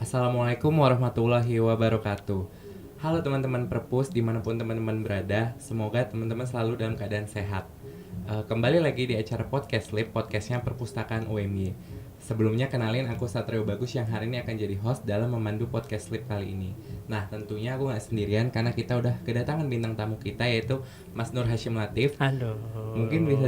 Assalamualaikum warahmatullahi wabarakatuh. Halo teman-teman perpus dimanapun teman-teman berada, semoga teman-teman selalu dalam keadaan sehat. Kembali lagi di acara Podcast Lab, podcastnya Perpustakaan UMY. Sebelumnya kenalin aku Satrio Bagus yang hari ini akan jadi host dalam memandu Podcast Lab kali ini. Nah tentunya aku gak sendirian karena kita udah kedatangan bintang tamu kita yaitu Mas Nur Hashim Latif. Halo. Mungkin bisa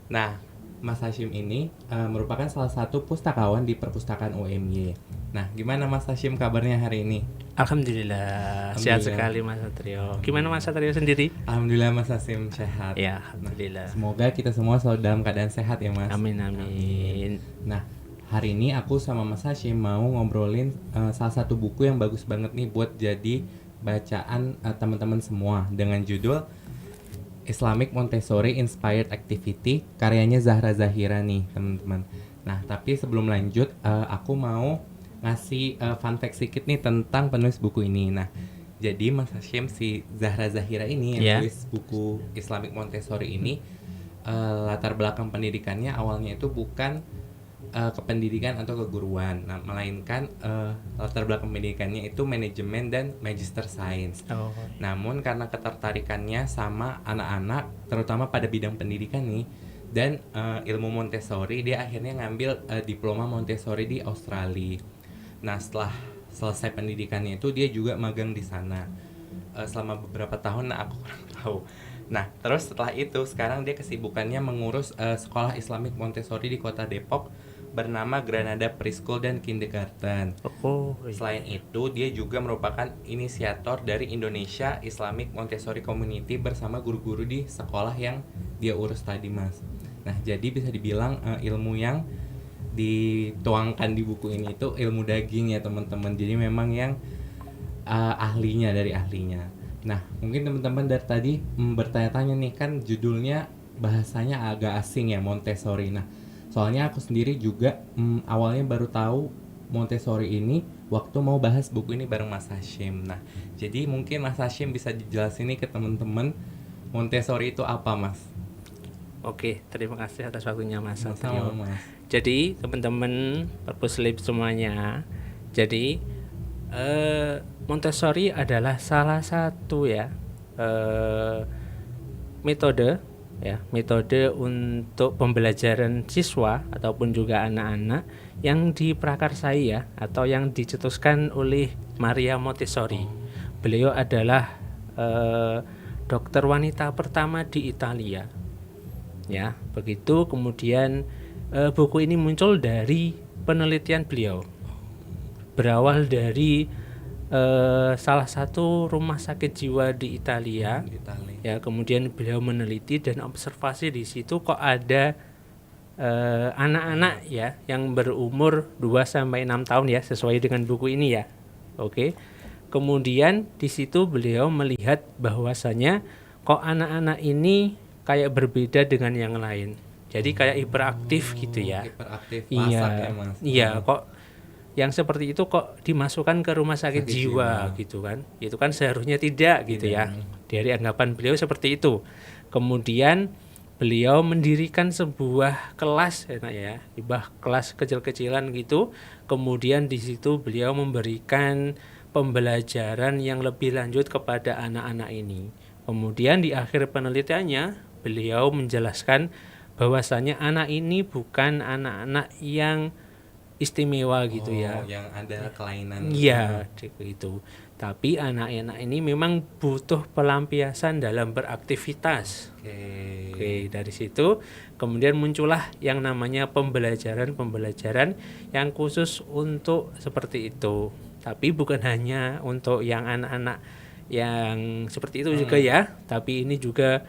Nah, Mas Hashim ini merupakan salah satu pustakawan di Perpustakaan UMY. Nah, gimana Mas Hashim kabarnya hari ini? Alhamdulillah, sehat sekali Mas Satrio. Gimana Mas Satrio sendiri? Alhamdulillah Mas Hashim sehat. Ya, alhamdulillah. Semoga kita semua selalu dalam keadaan sehat ya Mas. Amin amin. Nah, hari ini aku sama Mas Hashim mau ngobrolin salah satu buku yang bagus banget nih buat jadi bacaan teman-teman semua dengan judul Islamic Montessori Inspired Activity karyanya Zahra Zahira nih teman-teman. Nah tapi sebelum lanjut aku mau ngasih fun fact sedikit nih tentang penulis buku ini. Nah jadi Mas Hashim si Zahra Zahira ini yang tulis buku Islamic Montessori ini latar belakang pendidikannya awalnya itu bukan kependidikan atau keguruan, nah, melainkan latar belakang pendidikannya itu manajemen dan magister sains. Namun karena ketertarikannya sama anak-anak, terutama pada bidang pendidikan nih, dan ilmu Montessori, dia akhirnya ngambil diploma Montessori di Australia. Nah setelah selesai pendidikannya itu dia juga magang di sana selama beberapa tahun. Nah aku kurang tahu. Nah terus setelah itu sekarang dia kesibukannya mengurus sekolah Islamic Montessori di kota Depok bernama Granada Preschool dan Kindergarten. Selain itu, dia juga merupakan inisiator dari Indonesia Islamic Montessori Community bersama guru-guru di sekolah yang dia urus tadi, Mas. Nah, jadi bisa dibilang ilmu yang dituangkan di buku ini itu ilmu daging ya, teman-teman. Jadi memang yang ahlinya dari ahlinya. Nah, mungkin teman-teman dari tadi bertanya-tanya nih, kan judulnya bahasanya agak asing ya, Montessori. Nah, soalnya aku sendiri juga awalnya baru tahu Montessori ini waktu mau bahas buku ini bareng Mas Hashim. Nah, jadi mungkin Mas Hashim bisa dijelasin nih ke teman-teman Montessori itu apa, Mas? Oke, terima kasih atas waktunya Mas Satrio. Mas. Jadi teman-teman Perpus Lab semuanya, jadi Montessori adalah salah satu ya metode untuk pembelajaran siswa ataupun juga anak-anak yang diprakarsai ya atau yang dicetuskan oleh Maria Montessori. Beliau adalah dokter wanita pertama di Italia. Ya, begitu. Kemudian buku ini muncul dari penelitian beliau. Berawal dari salah satu rumah sakit jiwa di Italia. Ya, kemudian beliau meneliti dan observasi di situ kok ada anak-anak ya yang berumur 2 sampai 6 tahun ya, sesuai dengan buku ini ya. Oke. Kemudian di situ beliau melihat bahwasanya kok anak-anak ini kayak berbeda dengan yang lain. Jadi kayak hiperaktif gitu ya. Hiperaktif, masak ya, Mas. Iya, kok yang seperti itu kok dimasukkan ke rumah sakit jiwa gitu kan. Itu kan seharusnya tidak gitu ya. Dari anggapan beliau seperti itu. Kemudian beliau mendirikan sebuah kelas ya, kelas kecil-kecilan gitu. Kemudian di situ beliau memberikan pembelajaran yang lebih lanjut kepada anak-anak ini. Kemudian di akhir penelitiannya beliau menjelaskan bahwasanya anak ini bukan anak-anak yang istimewa gitu ya, yang ada kelainan. Iya, itu. Tapi anak-anak ini memang butuh pelampiasan dalam beraktivitas. Oke, dari situ kemudian muncullah yang namanya pembelajaran yang khusus untuk seperti itu. Tapi bukan hanya untuk yang anak-anak yang seperti itu juga ya, tapi ini juga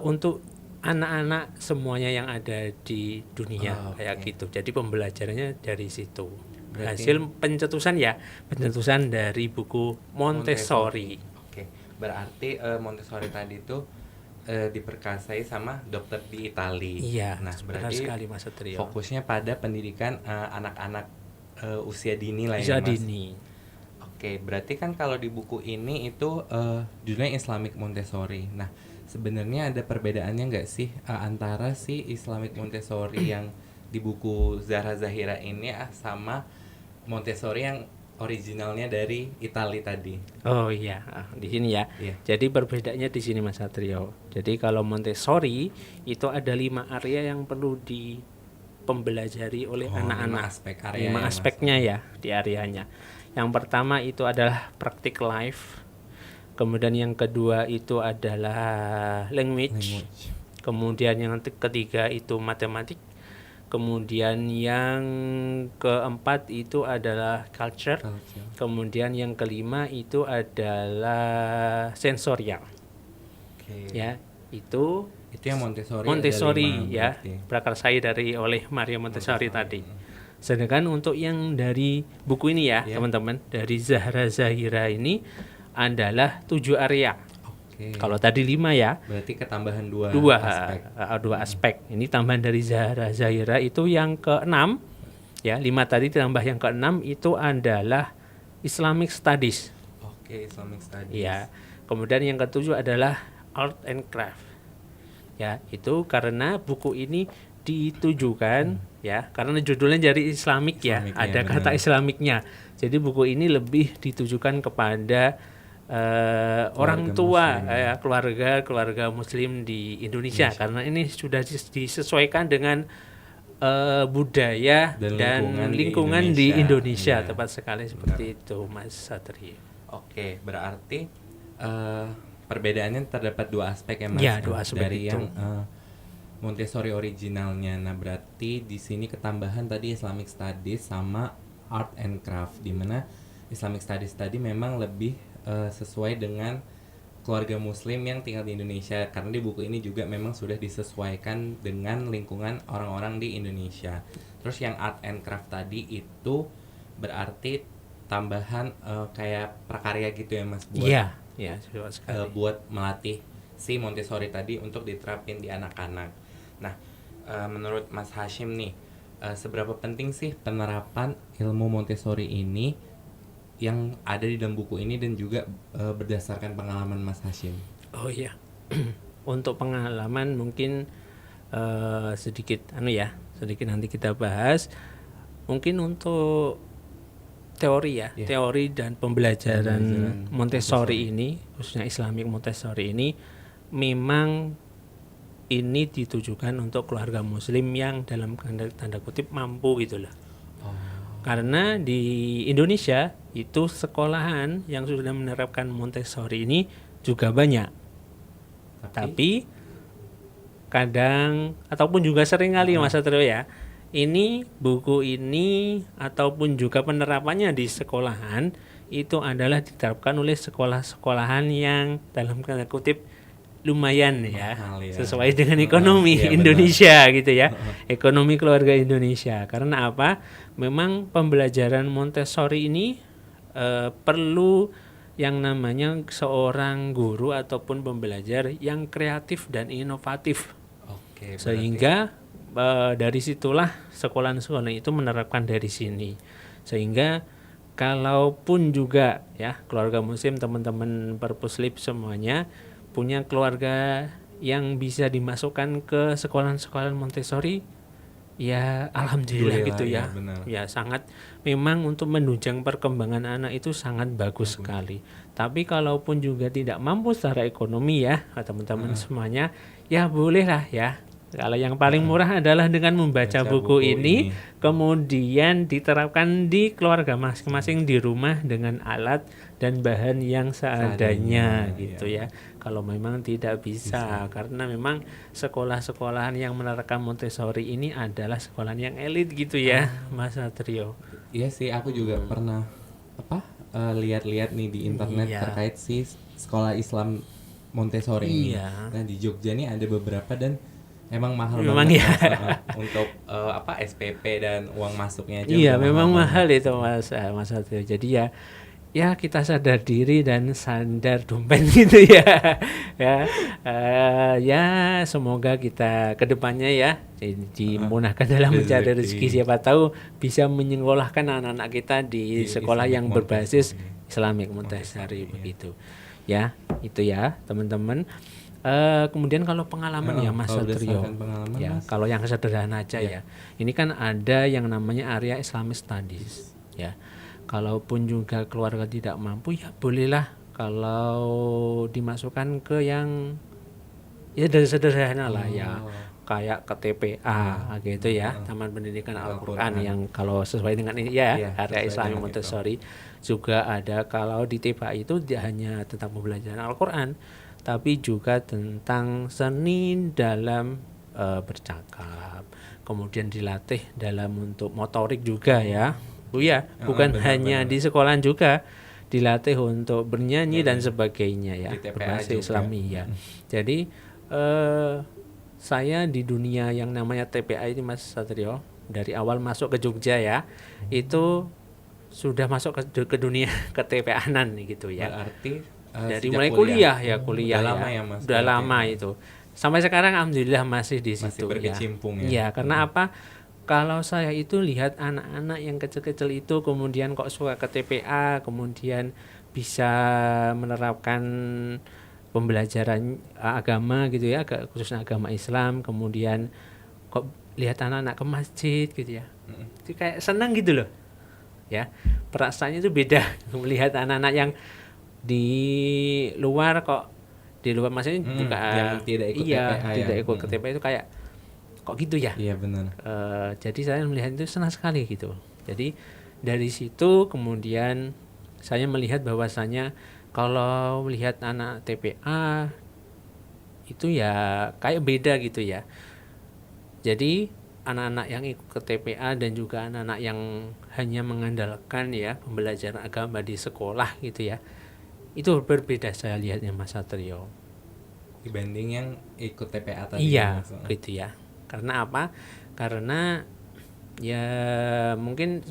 untuk anak-anak semuanya yang ada di dunia kayak gitu. Jadi pembelajarannya dari situ. Hasil pencetusan dari buku Montessori. Oke. Berarti Montessori tadi itu diperkasai sama dokter di Italia. Iya. Nah, berarti sekali Mas Satrio. Fokusnya pada pendidikan anak-anak usia dini lah ya, Mas. Dini. Oke, berarti kan kalau di buku ini itu judulnya Islamic Montessori. Nah, sebenarnya ada perbedaannya nggak sih antara si Islamic Montessori yang di buku Zahra Zahira ini sama Montessori yang originalnya dari Italia tadi. Oh iya, di sini ya. Iya. Jadi perbedaannya di sini Mas Satrio. Jadi kalau Montessori itu ada 5 area yang perlu dipembelajari oleh anak-anak. 5 aspek area. 5 ya, Mas. aspeknya ya di areanya. Yang pertama itu adalah praktik life. Kemudian yang kedua itu adalah language. Kemudian yang ketiga itu matematik. Kemudian yang keempat itu adalah culture. Kemudian yang kelima itu adalah sensorial. Oke. Ya, itu Yang Montessori. Montessori ada 5 ya, berarti. prakarsai dari oleh Maria Montessori tadi. Sedangkan untuk yang dari buku ini ya, teman-teman, dari Zahra Zahira ini adalah 7 area. Oke. Kalau tadi 5 ya, Berarti ketambahan 2 aspek. dua aspek. Ini tambahan dari Zahra Zahira itu yang ke-6 ya, 5 tadi ditambah yang ke-6 itu adalah Islamic Studies. Oke, Islamic Studies. Ya. Kemudian yang ke-7 adalah Art and Craft. Ya, itu karena buku ini ditujukan ya, karena judulnya dari Islamic ya, Islamic, ada ya, kata benar. Islamiknya. Jadi buku ini lebih ditujukan kepada orang tua, keluarga Muslim di Indonesia, karena ini sudah disesuaikan dengan budaya dan lingkungan di Indonesia. Iya. Tepat sekali seperti itu, Mas Satrio. Oke, berarti perbedaannya terdapat 2 aspek ya, Mas. Ya, 2 aspek dari itu. yang Montessori originalnya. Nah, berarti di sini ketambahan tadi Islamic Studies sama Art and Craft, di mana Islamic Studies tadi memang lebih sesuai dengan keluarga Muslim yang tinggal di Indonesia, karena di buku ini juga memang sudah disesuaikan dengan lingkungan orang-orang di Indonesia. Terus yang Art and Craft tadi itu berarti tambahan kayak prakarya gitu ya, Mas, buat Iya, ya, betul sekali. buat melatih si Montessori tadi untuk diterapin di anak-anak. Nah, menurut Mas Hashim nih, seberapa penting sih penerapan ilmu Montessori ini yang ada di dalam buku ini, dan juga berdasarkan pengalaman Mas Hashim? Oh iya, untuk pengalaman mungkin sedikit sedikit nanti kita bahas. Mungkin untuk teori ya, teori dan pembelajaran Montessori ini, khususnya Islamic Montessori ini, memang ini ditujukan untuk keluarga Muslim yang dalam tanda kutip mampu gitulah. Karena di Indonesia itu sekolahan yang sudah menerapkan Montessori ini juga banyak. Tapi kadang ataupun juga sering kali Mas Satrio ya, ini buku ini ataupun juga penerapannya di sekolahan itu adalah diterapkan oleh sekolah-sekolahan yang dalam tanda kutip lumayan ya, sesuai dengan ekonomi Indonesia gitu ya, ekonomi keluarga Indonesia. Karena apa? Memang pembelajaran Montessori ini perlu yang namanya seorang guru ataupun pembelajar yang kreatif dan inovatif. Oke, Sehingga dari situlah sekolah-sekolah itu menerapkan dari sini. Sehingga kalaupun juga ya keluarga Muslim, teman-teman Perpuslib semuanya punya keluarga yang bisa dimasukkan ke sekolah-sekolah Montessori, ya alhamdulillah gitu ya. Ya sangat, memang untuk menunjang perkembangan anak itu sangat bagus sekali. Tapi kalaupun juga tidak mampu secara ekonomi ya teman-teman semuanya, ya bolehlah ya. Kalau yang paling murah adalah dengan membaca buku ini, kemudian diterapkan di keluarga masing-masing di rumah dengan alat dan bahan yang seadanya gitu ya. Kalau memang tidak bisa, karena memang sekolah-sekolahan yang menerapkan Montessori ini adalah sekolahan yang elit gitu ya, Mas Satrio. Iya sih, aku juga pernah lihat-lihat nih di internet terkait si sekolah Islam Montessori ini. Nah, di Jogja nih ada beberapa, dan emang mahal banget untuk SPP dan uang masuknya aja. Iya, memang mahal itu Mas Satrio. Jadi ya kita sadar diri dan sadar dompet gitu ya. Ya semoga kita kedepannya ya dimudahkan dalam mencari rezeki. Siapa tahu bisa menyekolahkan anak-anak kita di sekolah yang berbasis Islamic Montessori begitu. Ya, itu ya teman-teman. Kemudian kalau pengalaman ya Mas Satrio, ya, kalau yang sederhana aja ya, ini kan ada yang namanya area Islamic Studies, ya. Kalaupun juga keluarga tidak mampu, ya bolehlah kalau dimasukkan ke yang ya dari sederhana lah ya, kayak ke TPA gitu ya, Taman Pendidikan Al-Qur'an yang kalau sesuai dengan ini ya, Iya, karya sesuai Islami dengan Montessori. Juga ada kalau di TPA itu tidak hanya tentang pembelajaran Al-Qur'an, tapi juga tentang seni dalam bercakap, kemudian dilatih dalam untuk motorik juga ya. Bukan hanya di sekolahan juga dilatih untuk bernyanyi dan sebagainya ya, Di TPA berbahasa juga. Islami ya. Jadi saya di dunia yang namanya TPA ini Mas Satrio, dari awal masuk ke Jogja ya, itu sudah masuk ke dunia ke TPA-anan gitu ya. Berarti Dari sejak mulai kuliah ya, udah lama ya, Mas, udah berarti. lama itu. Sampai sekarang alhamdulillah masih di Masih situ ya. berkecimpung ya. Iya, karena apa? Kalau saya itu lihat anak-anak yang kecil-kecil itu kemudian kok suka ke TPA, kemudian bisa menerapkan pembelajaran agama gitu ya, khususnya agama Islam, kemudian kok lihat anak-anak ke masjid gitu ya. Itu kayak senang gitu loh. Ya, perasaannya itu beda melihat anak-anak yang di luar kok di luar maksudnya bukan yang tidak ikut TPA tidak ya. ikut ke TPA itu kayak kok gitu ya. Iya benar. Jadi saya melihat itu senang sekali gitu. Jadi dari situ kemudian saya melihat bahwasanya kalau melihat anak TPA itu ya kayak beda gitu ya. Jadi anak-anak yang ikut ke TPA dan juga anak-anak yang hanya mengandalkan ya pembelajaran agama di sekolah gitu ya, itu berbeda saya lihatnya Mas Satrio. Dibanding yang ikut TPA tadi. Iya, Mas. gitu ya. Karena apa? Karena ya mungkin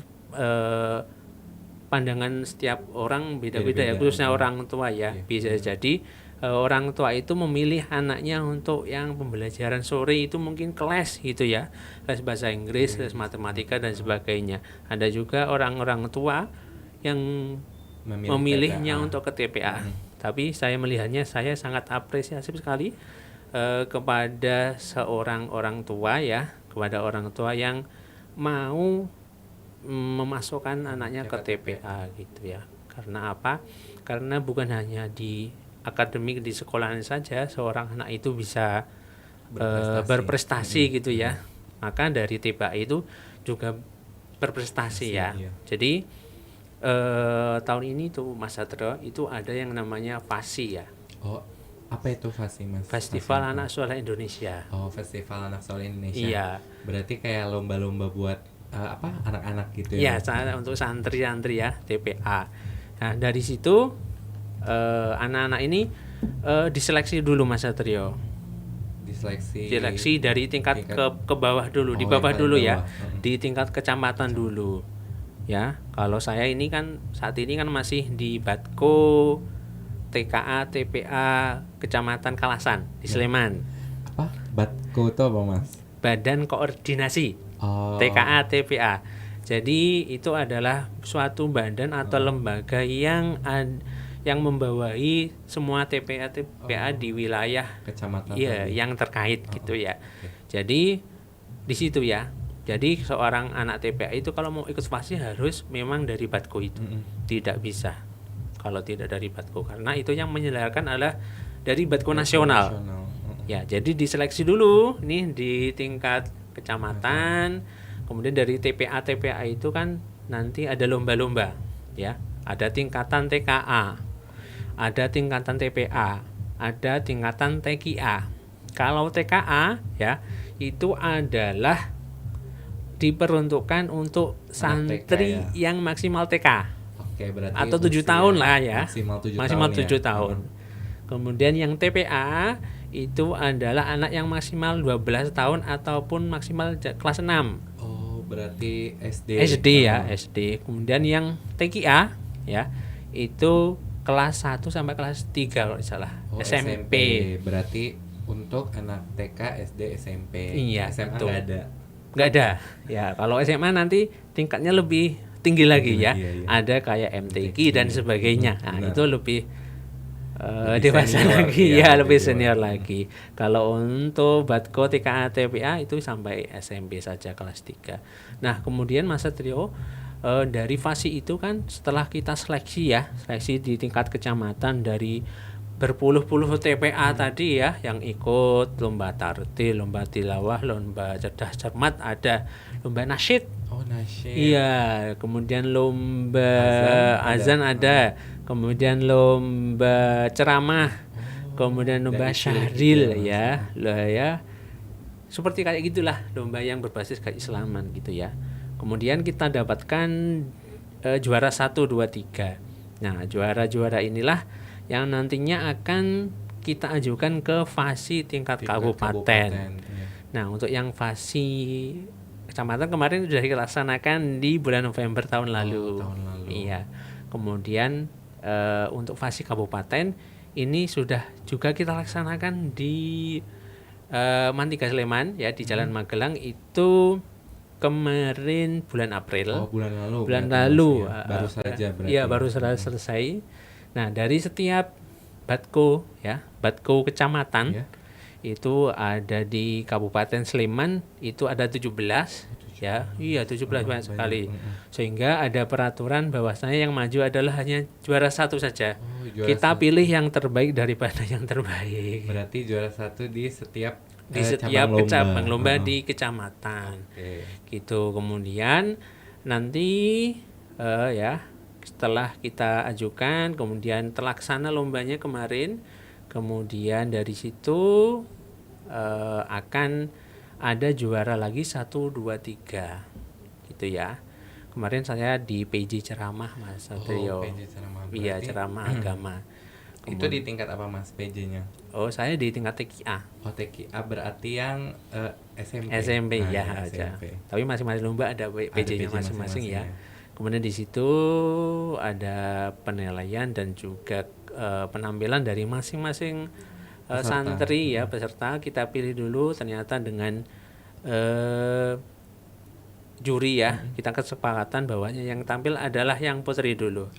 pandangan setiap orang beda-beda ya, Beda-beda. khususnya orang tua ya. Iya. Bisa jadi orang tua itu memilih anaknya untuk yang pembelajaran sore itu mungkin kelas gitu ya, les bahasa Inggris, les matematika dan sebagainya. Ada juga orang-orang tua yang memilihnya TPA. untuk ke TPA. Tapi saya melihatnya, saya sangat apresiasi sekali kepada seorang orang tua ya, kepada orang tua yang mau memasukkan anaknya ke TPA gitu ya. Karena apa? Karena bukan hanya di akademik di sekolahan saja seorang anak itu bisa berprestasi gitu ya. Maka dari TPA itu juga berprestasi ya. Iya. Jadi tahun ini tuh Mas Satrio itu ada yang namanya FASI ya. Oh, apa itu FASI, Mas? Festival Anak Soleh Indonesia. Oh, Festival Anak Soleh Indonesia. Iya. Berarti kayak lomba-lomba buat anak-anak gitu Iya, ya. untuk santri-santri ya, TPA. Nah, dari situ anak-anak ini diseleksi dulu Mas Satrio. Diseleksi dari tingkat ke bawah dulu, di bawah dulu ya. Di tingkat kecamatan dulu. Ya, kalau saya ini kan saat ini kan masih di Batko TKA TPA Kecamatan Kalasan di Sleman. Apa? Batko itu apa, Mas? Badan Koordinasi TKA TPA. Jadi itu adalah suatu badan atau lembaga yang membawahi semua TPA di wilayah kecamatan yang terkait gitu ya. Jadi di situ ya. Jadi seorang anak TPA itu kalau mau ikut FASI harus memang dari Batko itu. Tidak bisa kalau tidak dari Batko, karena itu yang menyelenggarakan adalah dari Batko nasional. Ya, jadi diseleksi dulu nih di tingkat kecamatan. Kemudian dari TPA itu kan nanti ada lomba-lomba ya. Ada tingkatan TKA, ada tingkatan TPA, ada tingkatan TKA. Kalau TKA ya itu adalah diperuntukkan untuk santri yang maksimal TK. Oke, berarti atau 7 tahun lah ya. Maksimal 7 tahun. Kemudian yang TPA itu adalah anak yang maksimal 12 tahun ataupun maksimal kelas 6. Oh, berarti SD. SD ya, SD. Kemudian yang TKA ya, itu kelas 1 sampai kelas 3 kalau tidak salah. SMP. Berarti untuk anak TK, SD, SMP. Iya, SMA betul. Nggak ada. Ya, kalau SMA nanti tingkatnya lebih tinggi lagi ya. Iya. Ada kayak MTQ dan sebagainya. Nah, itu lebih dewasa senior, lagi iya, ya, lebih senior lagi. Kalau untuk Batko TKA TPA itu sampai SMP saja kelas 3. Nah, kemudian Mas Satrio dari fasi itu kan setelah kita seleksi di tingkat kecamatan dari berpuluh-puluh TPA tadi ya yang ikut lomba tartil, lomba tilawah, lomba cerdas cermat, ada lomba nasyid. Oh, nasyid. Iya, kemudian lomba azan ada, kemudian lomba ceramah, kemudian lomba syahril ya, lah ya. Seperti kayak gitulah lomba yang berbasis keislaman gitu ya. Kemudian kita dapatkan juara 1, 2, 3. Nah, juara-juara inilah yang nantinya akan kita ajukan ke fasi tingkat kabupaten. Iya. Nah, untuk yang fasi kecamatan kemarin sudah dilaksanakan di bulan November tahun lalu. Tahun lalu. Iya. Kemudian untuk fasi kabupaten ini sudah juga kita laksanakan di Mantiga Sleman ya, di Jalan Magelang itu kemarin bulan April. Bulan lalu. Ya. Baru saja berarti. Iya, baru selesai. Nah, dari setiap batko kecamatan itu ada di Kabupaten Sleman itu ada 17 ya. Iya, 17 banyak sekali. Sehingga ada peraturan bahwasanya yang maju adalah hanya juara 1 saja. Kita pilih yang terbaik daripada yang terbaik. Berarti juara 1 di setiap cabang lomba di kecamatan. Gitu. Kemudian nanti setelah kita ajukan, kemudian terlaksana lombanya kemarin, kemudian dari situ akan ada juara lagi 1, 2, 3 gitu ya. Kemarin saya di PJ ceramah Mas Satrio. PJ ceramah. Iya, ceramah agama. Itu di tingkat apa Mas PJ-nya? Oh, saya di tingkat TKA. Oh, TKA berarti yang SMP. SMP ya aja. Tapi masing-masing lomba ada PJ-nya masing-masing ya. Kemudian di situ ada penilaian dan juga penampilan dari masing-masing santri ya, peserta. Kita pilih dulu, ternyata dengan juri ya, kita kesepakatan bahwa yang tampil adalah yang putri dulu.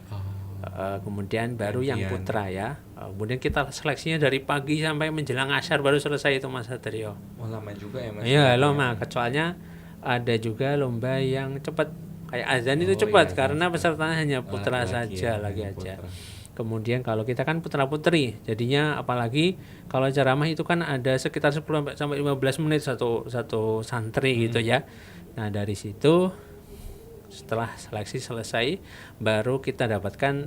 Kemudian baru yang putra ya. Kemudian kita seleksinya dari pagi sampai menjelang asyar baru selesai itu Mas Satrio. Oh, lama juga ya Mas? Iya, lama. Kecuali ada juga lomba yang cepat. Kayak azan itu cepat karena pesertanya hanya putra saja lagi aja. Kemudian kalau kita kan putra-putri, jadinya apalagi kalau ceramah itu kan ada sekitar 10 sampai 15 menit satu santri gitu ya. Nah, dari situ setelah seleksi selesai baru kita dapatkan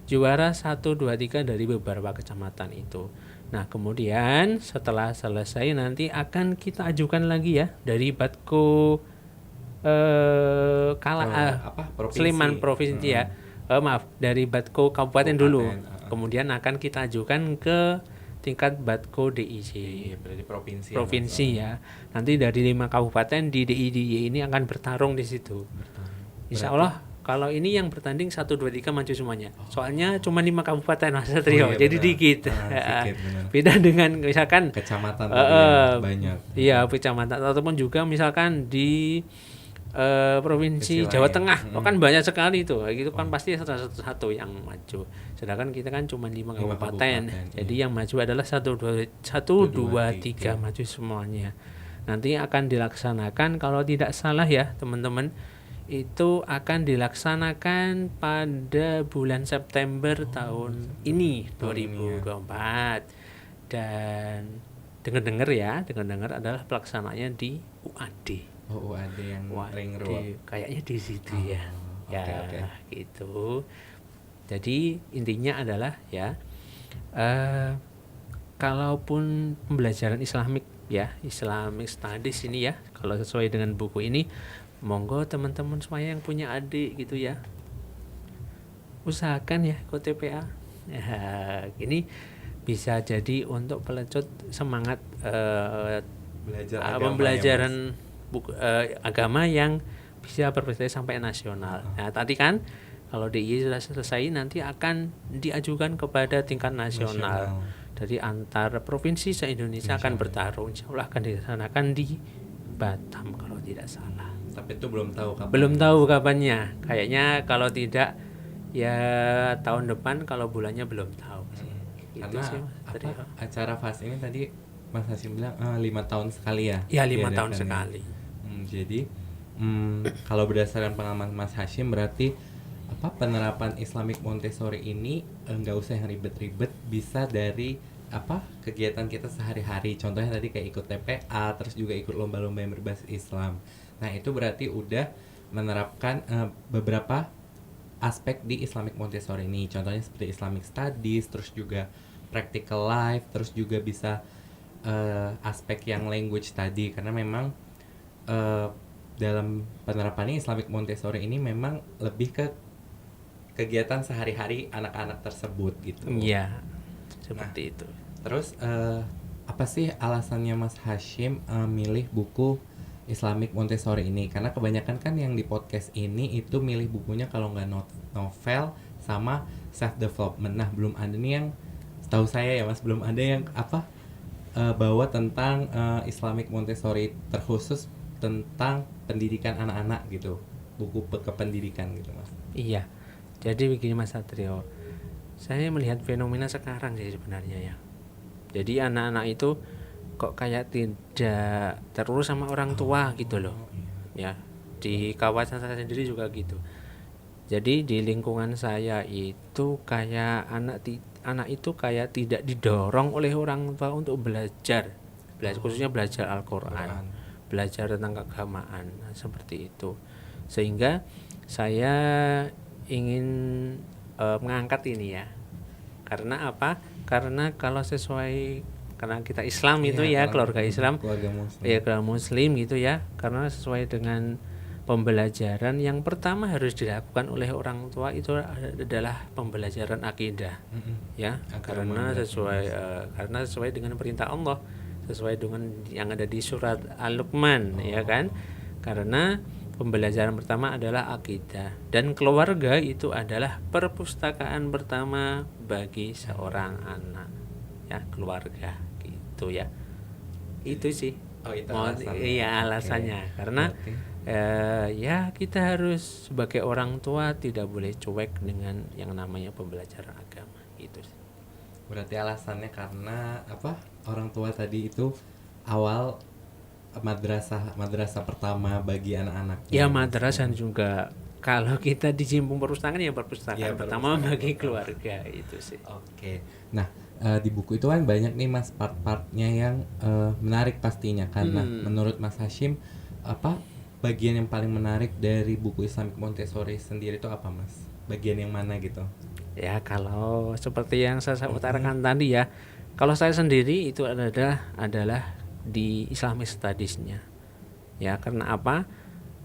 juara 1, 2, 3 dari beberapa kecamatan itu. Nah, kemudian setelah selesai nanti akan kita ajukan lagi ya dari Batko Sleman Provinsi ya. Dari Batko Kabupaten dulu. Kemudian akan kita ajukan ke tingkat Batko DIY. Berarti provinsi ya. Nanti dari 5 kabupaten di DIY ini akan bertarung di situ. Insya Allah kalau ini yang bertanding 1, 2, 3 maju semuanya. Soalnya cuma 5 kabupaten Mas Satrio, jadi dikit. Beda dengan misalkan kecamatan banyak. Iya, kecamatan ataupun juga misalkan di provinsi Jawa Tengah, kan banyak sekali itu. Itu kan pasti satu yang maju. Sedangkan kita kan cuma 5 kabupaten. Jadi yang maju adalah 1, 2, 3 maju semuanya. Nanti akan dilaksanakan kalau tidak salah ya, teman-teman. Itu akan dilaksanakan pada bulan September tahun ini 2024. Dan dengar adalah pelaksanaannya di UAD. UAD yang Ring Road. Kayaknya di situ ya. Gitu. Jadi intinya adalah ya, kalaupun pembelajaran Islamic Studies ini ya, kalau sesuai dengan buku ini, monggo teman-teman semuanya yang punya adik gitu ya, usahakan ya ikut TPA. Ini bisa jadi untuk pelecut semangat pembelajaran agama yang bisa berprestasi sampai nasional. Nah, tadi kan kalau DIY sudah selesai nanti akan diajukan kepada tingkat nasional. Jadi antar provinsi se-Indonesia akan bertarung. Insya Allah akan dilaksanakan di Batam kalau tidak salah. Tapi itu belum tahu kapan. Belum tahu kapannya. Kayaknya kalau tidak ya tahun depan, kalau bulannya belum tahu. Karena acara FAS ini tadi Mas Hasim bilang 5 tahun sekali ya? Ya 5 tahun sekali. Jadi Kalau berdasarkan pengalaman Mas Hashim berarti apa penerapan Islamic Montessori ini nggak usah yang ribet-ribet, bisa dari apa kegiatan kita sehari-hari. Contohnya tadi kayak ikut TPA, terus juga ikut lomba-lomba yang berbasis Islam. Nah itu berarti udah menerapkan beberapa aspek di Islamic Montessori ini. Contohnya seperti Islamic Studies, terus juga practical life, terus juga bisa aspek yang language tadi, karena memang eh, dalam penerapannya Islamic Montessori ini memang lebih ke kegiatan sehari-hari anak-anak tersebut gitu. Iya, seperti itu. Terus apa sih alasannya Mas Hashim milih buku Islamic Montessori ini? Karena kebanyakan kan yang di podcast ini itu milih bukunya kalau nggak novel sama self development. Nah belum ada nih yang setahu saya ya Mas, belum ada yang apa bawa tentang Islamic Montessori terkhusus tentang pendidikan anak-anak gitu, buku kependidikan gitu Mas. Iya. Jadi begini Mas Satrio, saya melihat fenomena sekarang sih sebenarnya ya. Jadi anak-anak itu kok kayak tidak terurus sama orang tua gitu loh. Ya, di kawasan saya sendiri juga gitu. Jadi di lingkungan saya itu kayak anak itu kayak tidak didorong oleh orang tua untuk belajar khususnya belajar Al-Quran, belajar tentang keagamaan, nah, seperti itu. Sehingga saya ingin mengangkat ini ya. Karena apa? Karena kalau sesuai, karena kita Islam itu ya, keluarga Islam, ya keluarga Muslim gitu ya. Karena sesuai dengan pembelajaran yang pertama harus dilakukan oleh orang tua itu adalah pembelajaran akidah, ya. Karena sesuai dengan perintah Allah, sesuai dengan yang ada di surat Al-Luqman, ya kan? Karena pembelajaran pertama adalah akidah, dan keluarga itu adalah perpustakaan pertama bagi seorang anak, ya, keluarga gitu ya. Itu sih. Itu alasannya. Iya alasannya. Karena ya kita harus sebagai orang tua tidak boleh cuek dengan yang namanya pembelajaran agama gitu sih. Berarti alasannya karena apa? Orang tua tadi itu awal madrasah pertama bagi anak-anak. Ya madrasah juga, kalau kita di Jimpung perpustakaan ya perpustakaan pertama bagi keluarga itu sih. Oke. Nah di buku itu kan banyak nih Mas part-partnya yang menarik pastinya, karena menurut Mas Hashim apa bagian yang paling menarik dari buku Islamic Montessori sendiri itu apa Mas? Bagian yang mana gitu? Ya kalau seperti yang saya utarakan tadi ya, kalau saya sendiri itu adalah di Islamic Studies-nya. Ya, karena apa?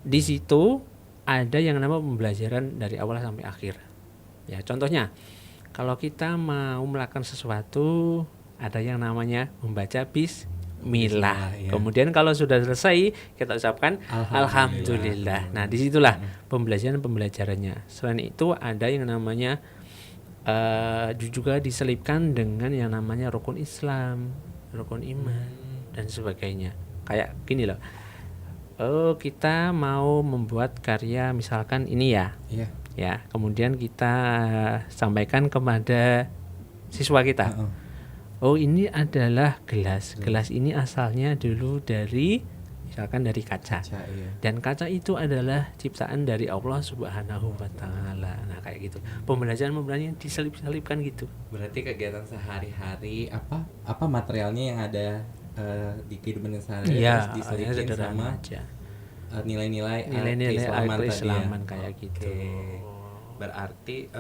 Di situ ada yang namanya pembelajaran dari awal sampai akhir. Ya, contohnya kalau kita mau melakukan sesuatu ada yang namanya membaca Bismillah. Ya. Kemudian kalau sudah selesai kita ucapkan Alhamdulillah. Nah, disitulah pembelajarannya. Selain itu ada yang namanya juga diselipkan dengan yang namanya rukun Islam, rukun iman dan sebagainya. Kayak gini loh. Oh, kita mau membuat karya misalkan ini ya. Iya. Ya, kemudian kita sampaikan kepada siswa kita. Oh, ini adalah gelas. Gelas ini asalnya dulu dari misalkan dari kaca. Iya. Dan kaca itu adalah ciptaan dari Allah Subhanahu wa taala. Nah, kayak gitu. Pembelajaran diselip-selipkan gitu. Berarti kegiatan sehari-hari apa materialnya yang ada di kehidupan sehari-hari terus diselipin sama aja. Nilai-nilai keislaman kayak gitu. Berarti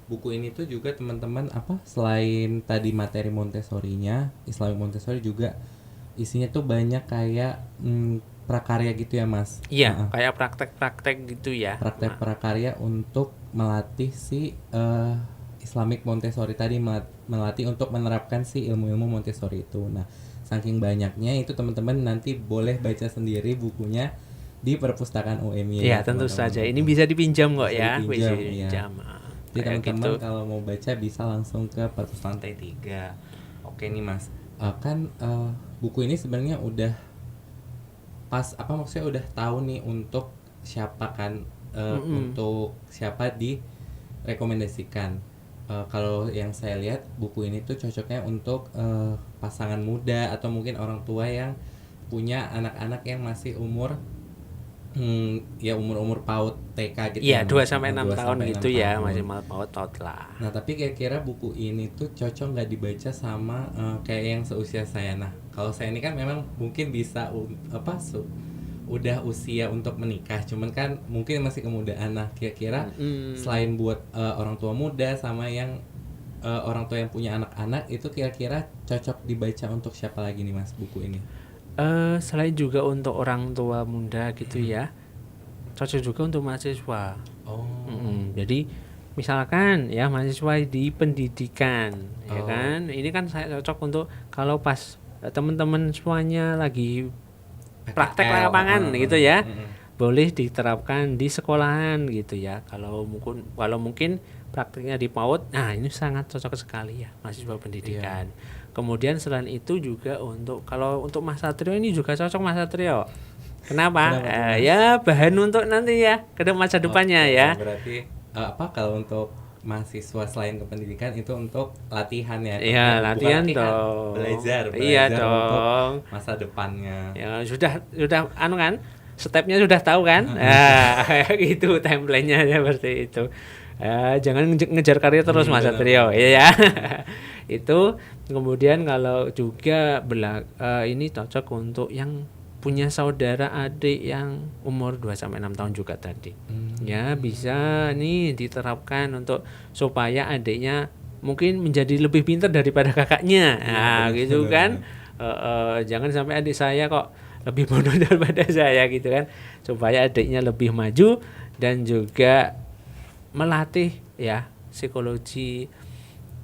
buku ini tuh juga teman-teman apa selain tadi materi Montessori-nya, Islamic Montessori juga isinya tuh banyak kayak prakarya gitu ya Mas? Iya, kayak praktek-praktek gitu ya. Praktek prakarya untuk melatih si Islamic Montessori tadi, melatih untuk menerapkan si ilmu-ilmu Montessori itu. Nah, saking banyaknya itu teman-teman nanti boleh baca sendiri bukunya di perpustakaan UMY. Iya, tentu saja. Ini bisa dipinjam kok ya. Bisa dipinjam. Jadi teman-teman gitu. kalau mau baca bisa langsung ke perpustakaan T3. Oke nih Mas. Kan buku ini sebenarnya udah pas maksudnya udah tahu nih untuk siapa kan untuk siapa direkomendasikan. Kalau yang saya lihat buku ini tuh cocoknya untuk pasangan muda atau mungkin orang tua yang punya anak-anak yang masih umur Ya umur-umur PAUD TK gitu Iya, ya 2 Mas. sampai 6 2 tahun sampai 6 gitu ya, tahun. maksimal paut lah. Nah, tapi kira-kira buku ini tuh cocok nggak dibaca sama kayak yang seusia saya? Nah, kalau saya ini kan memang mungkin bisa udah usia untuk menikah, cuman kan mungkin masih kemudaan. Nah, kira-kira selain buat orang tua muda sama yang orang tua yang punya anak-anak, itu kira-kira cocok dibaca untuk siapa lagi nih Mas buku ini? Selain juga untuk orang tua muda gitu ya, cocok juga untuk mahasiswa. Oh. Jadi misalkan ya mahasiswa di pendidikan, ya kan, ini kan saya cocok untuk kalau pas teman-teman semuanya lagi praktek PKL, lapangan gitu ya, boleh diterapkan di sekolahan gitu ya. Kalau mungkin prakteknya di PAUD, nah ini sangat cocok sekali ya mahasiswa pendidikan. Kemudian selain itu juga kalau untuk Mas Satrio ini juga cocok Mas Satrio. Kenapa? Kenapa tuh, Mas? Ya bahan untuk nanti ya ke masa depannya Oke, ya. berarti kalau untuk mahasiswa selain ke pendidikan itu untuk latihan ya? Iya, Bukan latihan latihan, dong. belajar Iya untuk dong. masa depannya. Ya sudah anu kan, stepnya sudah tahu kan? Nah, gitu template-nya seperti itu. Jangan ngejar karir terus Mas Benar, Satrio, benar. iya ya. Itu kemudian kalau juga ini cocok untuk yang punya saudara adik yang umur 2 sampai 6 tahun juga tadi. Ya, bisa nih diterapkan untuk supaya adiknya mungkin menjadi lebih pintar daripada kakaknya. Nah, benar, gitu benar, kan. Jangan sampai adik saya kok lebih bodoh daripada saya gitu kan. Supaya adiknya lebih maju dan juga melatih ya psikologi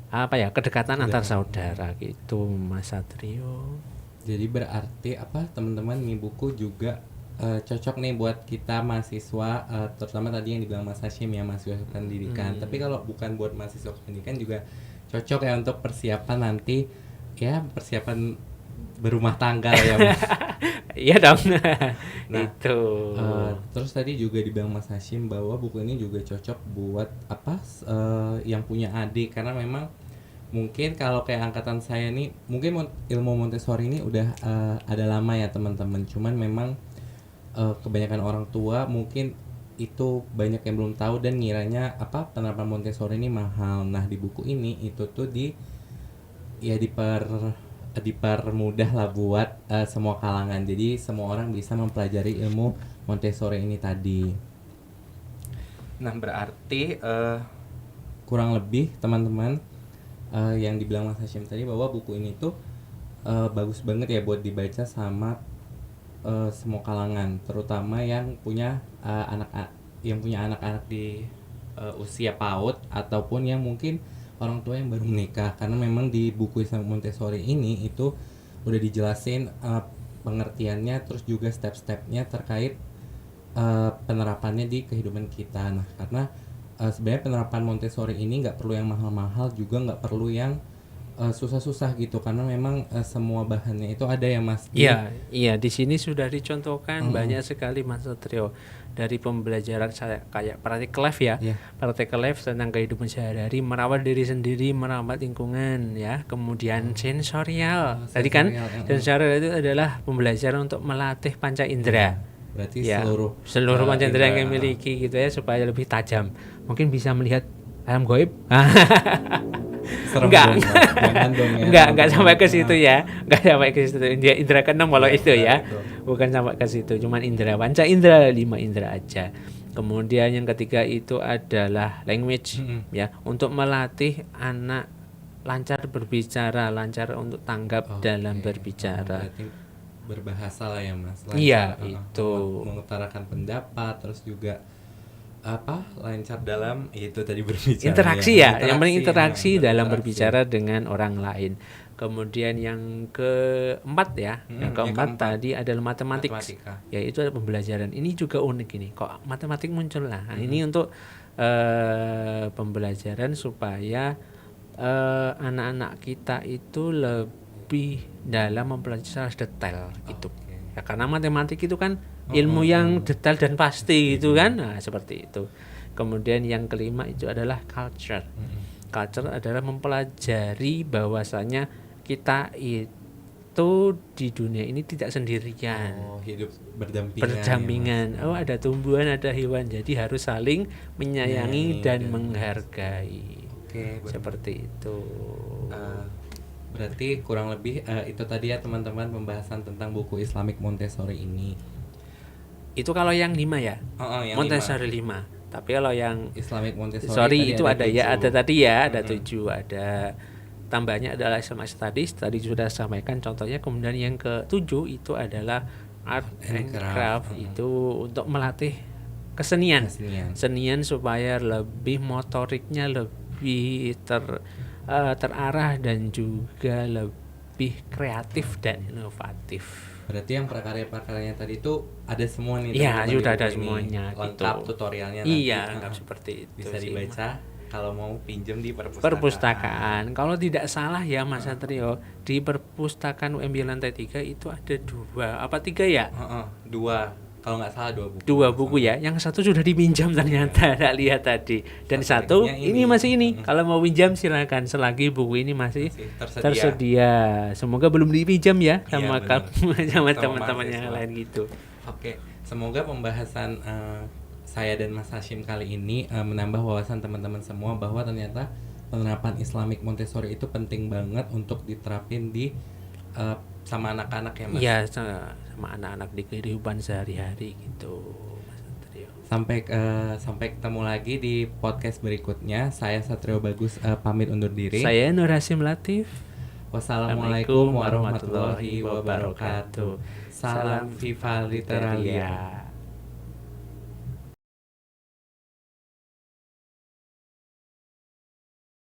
kedekatan antar saudara gitu Mas Satrio. Jadi berarti teman-teman nih buku juga cocok nih buat kita mahasiswa, terutama tadi yang dibilang Mas Hashim ya, mahasiswa pendidikan. Tapi kalau bukan buat mahasiswa pendidikan juga cocok ya untuk persiapan nanti, ya persiapan berumah tangga lah ya Mas. Iya dong. Nah, Itu. terus tadi juga dibilang Mas Hashim bahwa buku ini juga cocok buat yang punya adik, karena memang mungkin kalau kayak angkatan saya nih, mungkin ilmu Montessori ini udah ada lama ya teman-teman. Cuman memang kebanyakan orang tua mungkin itu banyak yang belum tahu dan ngiranya penerapan Montessori ini mahal. Nah, di buku ini itu tuh dipermudah lah buat semua kalangan. Jadi semua orang bisa mempelajari ilmu Montessori ini tadi. Nah, berarti kurang lebih teman-teman yang dibilang Mas Hashim tadi bahwa buku ini tuh bagus banget ya buat dibaca sama semua kalangan, terutama yang punya anak-anak di usia PAUD ataupun yang mungkin orang tua yang baru menikah, karena memang di buku Montessori ini itu udah dijelasin pengertiannya, terus juga step-stepnya terkait penerapannya di kehidupan kita. Nah, karena sebenarnya penerapan Montessori ini nggak perlu yang mahal-mahal, juga nggak perlu yang susah-susah gitu, karena memang semua bahannya itu ada ya Mas. Iya, di sini sudah dicontohkan banyak sekali Mas Satrio, dari pembelajaran saya kayak praktik life ya. Praktik life tentang kehidupan sehari-hari, merawat diri sendiri, merawat lingkungan ya. Kemudian sensorial. Tadi kan sensorial itu adalah pembelajaran untuk melatih panca indera. Berarti Ya, seluruh panca indera yang dimiliki gitu ya, supaya lebih tajam. Mungkin bisa melihat alam gaib. Enggak sampai ke situ ya. Enggak sampai ke situ. Indra keenam kalau itu ya. Bukan sampai ke situ, cuman indra panca indra, 5 indra aja. Kemudian yang ketiga itu adalah language ya, untuk melatih anak lancar berbicara, lancar untuk tanggap dalam berbicara. Berarti berbahasa lah ya Mas. Iya, itu mengutarakan pendapat, terus juga lancar dalam itu tadi berbicara. Interaksi ya, yang penting interaksi dalam berbicara dengan orang lain. Kemudian yang keempat ya, yang keempat tadi adalah matematika. Ya, itu ada pembelajaran. Ini juga unik ini. Kok matematik muncul lah. Nah, ini untuk pembelajaran supaya anak-anak kita itu lebih dalam mempelajari secara detail gitu. Ya, karena matematik itu kan ilmu yang detail dan pasti gitu kan. Nah, seperti itu. Kemudian yang kelima itu adalah culture. Culture adalah mempelajari bahwasanya kita itu di dunia ini tidak sendirian. Oh, hidup berdampingan. Berdampingan. Ya, Mas. Oh, ada tumbuhan, ada hewan. Jadi harus saling menyayangi dan dan menghargai. Oke, benar. Seperti itu. Berarti kurang lebih itu tadi ya teman-teman pembahasan tentang buku Islamic Montessori ini. Itu kalau yang 5 ya. Yang Montessori 5. Tapi kalau yang Islamic Montessori sorry itu ada ya, ada tadi ya, ada 7, ada tambahnya adalah Islamic Studies, tadi sudah sampaikan contohnya. Kemudian yang ke-7 itu adalah Art and Craft, itu untuk melatih kesenian. Senian supaya lebih motoriknya lebih terarah dan juga lebih kreatif dan inovatif. Berarti yang prakarya-prakaryanya tadi itu ada semua nih. Iya, teman-teman, sudah di ada buku ini. semuanya Lengkap gitu. tutorialnya Iya, nanti. lengkap seperti itu. Bisa sih, dibaca kalau mau pinjam di perpustakaan. Kalau tidak salah ya Mas Satrio, di perpustakaan UMB lantai 3 itu ada 2 apa 3 ya? 2. Kalau nggak salah 2 buku. 2 buku ya. Yang satu sudah dipinjam ternyata, tak lihat tadi. Dan satu ini masih ini. Kalau mau pinjam silakan selagi buku ini masih tersedia. Semoga belum dipinjam ya sama sama teman-teman yang lain gitu. Oke, semoga pembahasan saya dan Mas Hashim kali ini menambah wawasan teman-teman semua bahwa ternyata penerapan Islamic Montessori itu penting banget untuk diterapin di sama anak-anak ya Mas. Iya, sama anak-anak di kehidupan sehari-hari gitu Mas Satrio. Sampai ketemu lagi di podcast berikutnya. Saya Satrio Bagus pamit undur diri. Saya Nur Hasim Latif. Wassalamualaikum warahmatullahi wabarakatuh. Salam Viva Literalia.